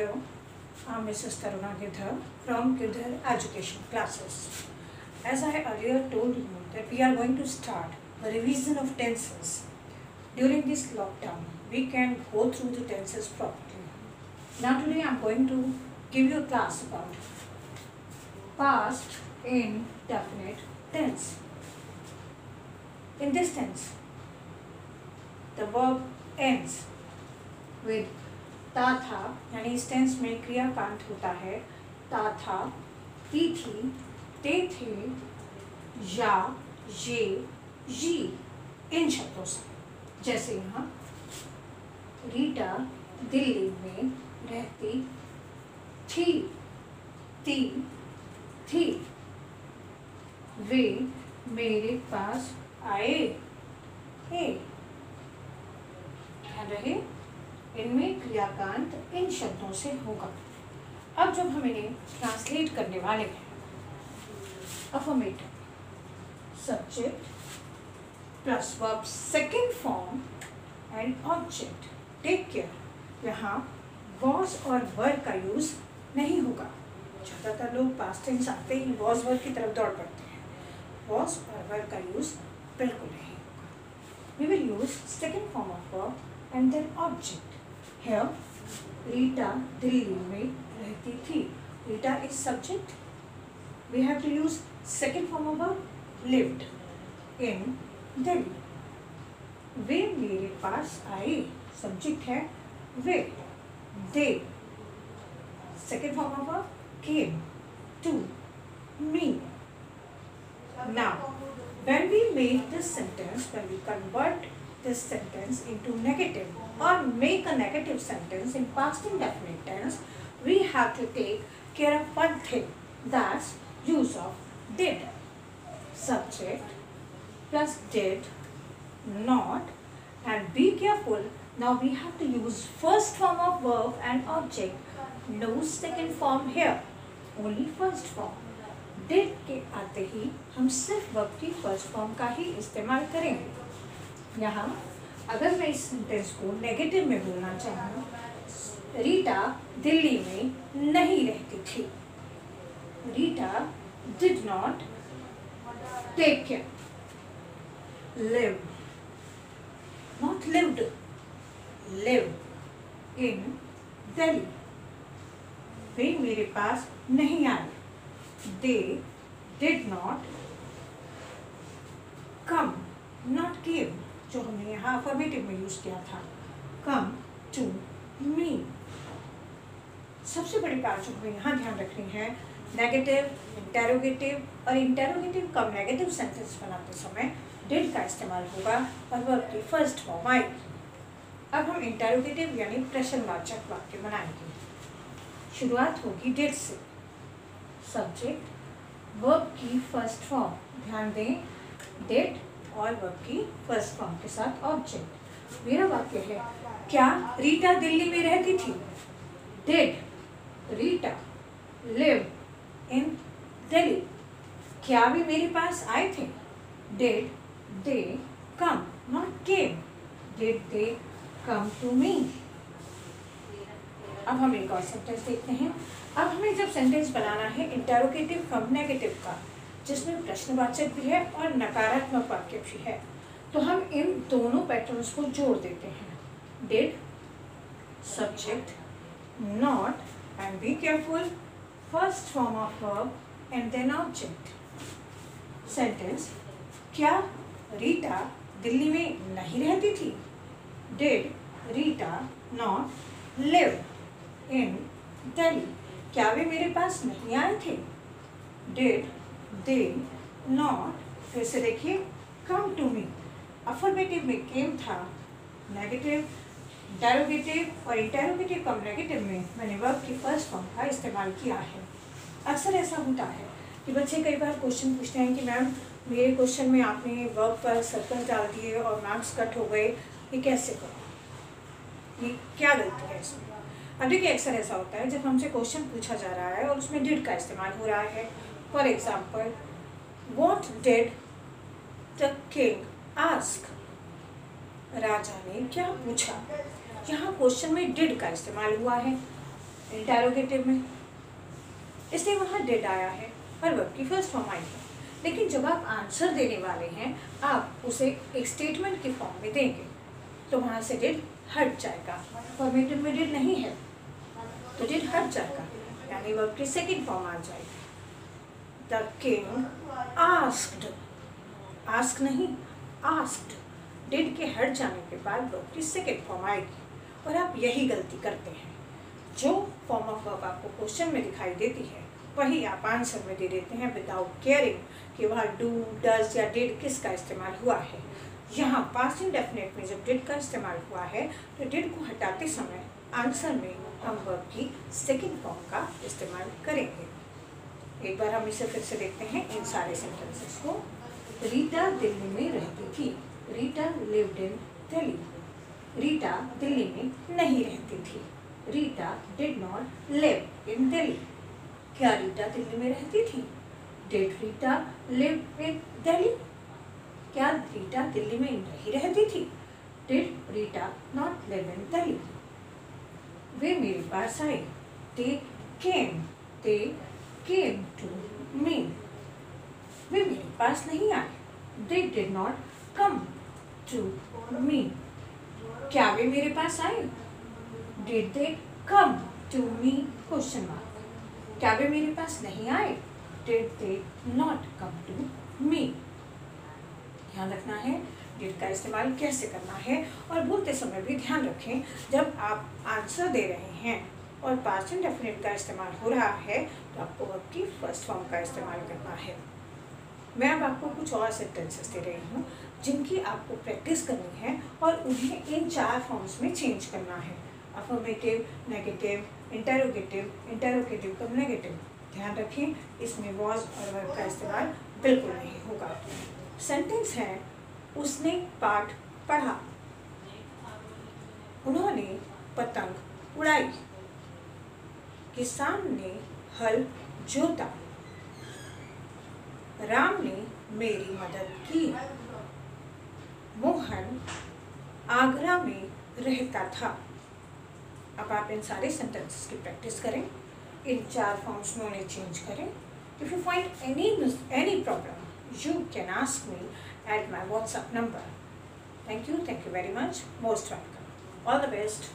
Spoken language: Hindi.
Hello, I'm Mrs. Taruna Girdhar from Girdhar Education Classes. As I earlier told you that we are going to start a revision of tenses. During this lockdown, we can go through the tenses properly. Now today I'm going to give you a class about past indefinite tense. In this tense, the verb ends with ता था, यानी इस टेंस में क्रियाकांत होता है ता था, ती थी, ते थे, या, ये, जी इन शब्दों से। जैसे यहाँ रीटा दिल्ली में रहती थी, थी, वे मेरे पास आए हे। ध्यान रहे, इनमें क्रियाकांत इन शब्दों से होगा। अब जब हम इन्हें ट्रांसलेट करने वाले हैं, affirmative subject plus verb second form and object. Take care, यहाँ वॉज और वर का यूज नहीं होगा। ज़्यादातर लोग पास्ट टेंस आते ही वॉज वर की तरफ दौड़ पड़ते हैं। वॉज और वर का यूज बिल्कुल नहीं होगा। We will use second form of verb and then object. Here, Rita Delhi में रहती थी। Rita is subject. We have to use second form of verb, lived in Delhi. वे मेरे पास आए, subject है वे। They, second form of verb, came to me. Now, when we make this sentence, when we convert this sentence into negative or make a negative sentence in past indefinite tense, we have to take care of one thing, that's use of did. Subject plus did, not, and be careful, now we have to use first form of verb and object, no second form here, only first form. did के आते ही हम सिर्फ verb की first form का ही इस्तेमाल करेंगे। यहाँ अगर मैं इस सेंटेंस को नेगेटिव में बोलना चाहूँ, रीटा दिल्ली में नहीं रहती थी। Rita did not take care, live, not lived, live in Delhi. वे मेरे पास नहीं आए, they did not come, not came, जो हमने यहाँ अफर्मेटिव में यूज किया था, कम टू मी। सबसे बड़ी बात जो हमें यहाँ ध्यान रखनी है, नेगेटिव, इंटेरोगेटिव और इंटेरोगेटिव कम नेगेटिव सेंटेंस बनाते समय डिड का इस्तेमाल होगा और वर्ब की फर्स्ट फॉर्म आएगी। अब हम इंटेरोगेटिव यानी प्रश्नवाचक वाक्य बनाएंगे। शुरुआत होगी डिड से, सब्जेक्ट वर्ब की फर्स्ट फॉर्म, ध्यान दें डिड और वर्ब की फर्स्ट फॉर्म के साथ ऑब्जेक्ट। मेरा वाक्य है, क्या रीटा दिल्ली में रहती थी? Did Rita live in Delhi? क्या वे मेरे पास आए थे? Did they come, not came, did they come to me? अब हम एक और सेंटेंस देखते हैं। अब हमें जब सेंटेंस बनाना है इंटेरोगेटिव कम नेगेटिव का, जिसमें प्रश्नवाचक भी है और नकारात्मक वाक्य भी है, तो हम इन दोनों पैटर्न्स को जोड़ देते हैं। Did subject not and be careful first form of verb and then object. Sentence, क्या रीटा दिल्ली में नहीं रहती थी? Did Rita not live in Delhi? क्या वे मेरे पास नहीं आए थे? डिड दे नॉट, फिर से देखिए, कम टू मी। अफर्मेटिव में केम था, नेगेटिव, इंटेरोगेटिव और इंटेरोगेटिव कम नेगेटिव में मैंने वर्ब की फर्स्ट फॉर्म का इस्तेमाल किया है। अक्सर ऐसा होता है कि बच्चे कई बार क्वेश्चन पूछते हैं कि मैम मेरे क्वेश्चन में आपने वर्ब पर सर्कल डाल दिए और मार्क्स कट हो गए, ये कैसे करो, ये क्या गलती है इसमें? अब देखिए, अक्सर ऐसा होता है जब हमसे क्वेश्चन पूछा जा रहा है और उसमें डिड का इस्तेमाल हो रहा है। For example, what did the king ask? राजा ने क्या पूछा? यहाँ क्वेश्चन में डिड का इस्तेमाल हुआ है। इंटेरोगेटिव में, इसलिए वहाँ डिड आया है और वर्ब की फर्स्ट फॉर्म आई है। लेकिन जब आप आंसर देने वाले हैं, आप उसे एक स्टेटमेंट के फॉर्म में देंगे, तो वहाँ से डिड हट जाएगा। फॉर्मेटिव में डिड नहीं है तो डिड हट जाएगा, यानी वर्ब की सेकंड फॉर्म आ जाएगी। द किंग आस्क्ड, आस्क नहीं आस्क्ड, डिड के हट जाने के बाद वर्ब की सेकंड फॉर्म आएगी। और आप यही गलती करते हैं, जो फॉर्म ऑफ वर्ब आपको क्वेश्चन में दिखाई देती है वही आप आंसर में दे देते हैं विदाउट केयरिंग कि वहाँ डू, डज या डिड किसका इस्तेमाल हुआ है। यहाँ पास्ट इंडेफिनिट में जब डिड का इस्तेमाल हुआ है तो डिड को हटाते समय आंसर में हम वर्ब की सेकंड फॉर्म का इस्तेमाल करेंगे। एक बार हम इसे फिर से देखते हैं इन सारे सेंटेंसेस को। रीटा दिल्ली में रहती थी, Rita lived in Delhi. Rita Delhi में नहीं रहती थी, Rita did not live in Delhi. क्या रीटा दिल्ली में रहती थी? Did Rita live in Delhi? क्या रीटा दिल्ली में नहीं रहती थी? Did Rita not live in Delhi? वे मेरे पास आए, they came to me. वे मेरे पास नहीं आए, they did not come to me. क्या वे मेरे पास आए? Did they come to me? Question mark. क्या वे मेरे पास नहीं आए? Did they not come to me? ध्यान रखना है डिड का इस्तेमाल कैसे करना है, और बोलते समय भी ध्यान रखें जब आप आंसर दे रहे हैं और पास्ट इंडेफिनिट का इस्तेमाल हो रहा है तो आपको वर्ब की फर्स्ट फॉर्म का इस्तेमाल करना है। मैं अब आपको कुछ और सेंटेंसेस दे रही हूँ जिनकी आपको प्रैक्टिस करनी है और उन्हें इन 4 फॉर्म्स में चेंज करना है। अफर्मेटिव, नेगेटिव, इंटेरोगेटिव कम नेगेटिव। ध्यान रखें इसमें वॉज और वर्ब का इस्तेमाल बिल्कुल नहीं होगा। सेंटेंस है उसने पाठ पढ़ा, उन्होंने पतंग उड़ाई, किसान ने हल जोता, राम ने मेरी मदद की, मोहन आगरा में रहता था। अब आप इन सारे सेंटेंसेस की प्रैक्टिस करें, इन 4 फॉर्म्स में उन्हें चेंज करें। If you find any problem you can ask me at my WhatsApp number. Thank you very much. Most welcome. All the best.